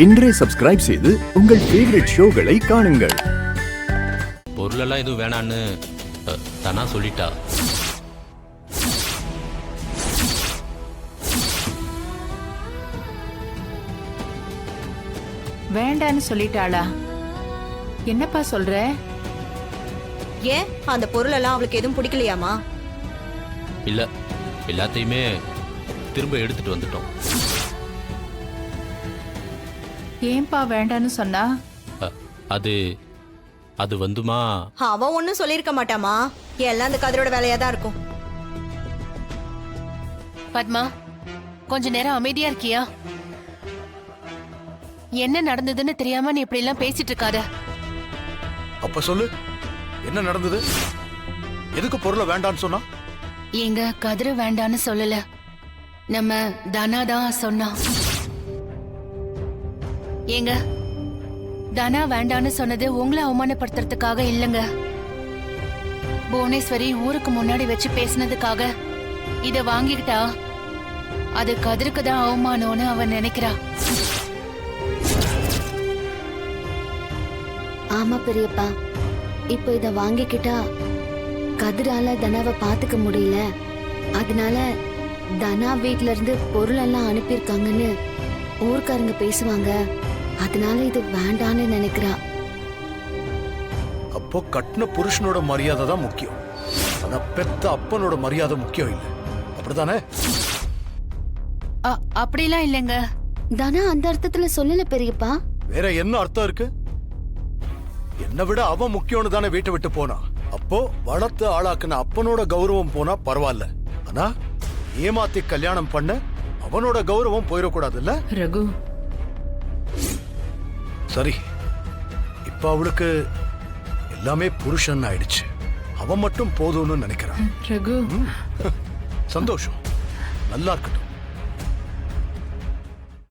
இன்றே சப்ஸ்கிரைப் செய்து உங்கள் ஃபேவரட் ஷோகளை காணுங்கள். பொருளெல்லாம் எதுவும் வேணான்னு தானா சொல்லிட்டா. வேண்டான்னு சொல்லிட்டாளா? என்னப்பா சொல்ற? ஏன் அந்த பொருள் எல்லாம் அவளுக்கு எதுவும் பிடிக்கலையாமா? இல்ல, எல்லாத்தையுமே திரும்ப எடுத்துட்டு வந்துட்டோம். ஏன்பா வேண்டான்னு சொன்னா? அது வந்துமா, அவ ஒன்னும் சொல்லிருக்க மாட்டாமா. எல்லாம் அந்த கதிரோட வேலையா தான் இருக்கும். பத்மா, கொஞ்ச நேரம் அமைதியா இருக்கியா? என்ன நடந்ததுன்னு தெரியாம நீ இப்படி எல்லாம் பேசிட்டு இருக்காத. அப்ப சொல்லு, என்ன நடந்தது? எதுக்கு பொருளை வேண்டான்னு சொன்னா? எங்க கதிர வேண்டான்னு சொல்லல, நம்ம தனா தான் சொன்னா. ஏங்க, தனா வேண்டான்னு சொன்னது உங்களை அவமானப்படுத்துறதுக்காக இல்லங்க, புவனேஸ்வரி ஊருக்கு முன்னாடி வச்சு பேசினதுக்காக. இத வாங்கிக்கிட்டா அது கதிருக்கு தான் அவமானம்னு அவன் நினைக்கிறா. ஆமா பெரியப்பா, இப்போ இத வாங்கிக்கிட்டா கதிரால தனாவை பாத்துக்க முடியல, அதனால தனா வீட்ல இருந்து பொருள் எல்லாம் அனுப்பியிருக்காங்கன்னு ஊர்க்காரங்க பேசுவாங்க, அதனால இது வேண்டான்னு நினைக்கிறா. அப்போ கட்டின புருஷனோட மரியாதை தான் முக்கியம், ஆனா பெத்த அப்பனோட மரியாதை முக்கியம் இல்லை, அப்படித்தானே? அப்படிலாம் இல்லைங்க. தனா அந்த அர்த்தத்துல சொல்லல பெரியப்பா. வேற என்ன அர்த்தம் இருக்கு? என்னை விட அவன் முக்கியம்னு தானே வீட்டை விட்டு போனா. அப்போ வளர்த்து ஆளாக்குன அப்பனோட கௌரவம் போனா பரவாயில்ல, ஆனா ஏமாத்தி கல்யாணம் பண்ண அவனோட கௌரவம் போயிடக்கூடாது இல்ல ரகு? சரி, இப்ப அவளுக்கு எல்லாமே புருஷன் ஆயிடுச்சு, அவன் மட்டும் போதும்னு நினைக்கிறான். ரகு, சந்தோஷம், நல்லா இருக்கட்டும்.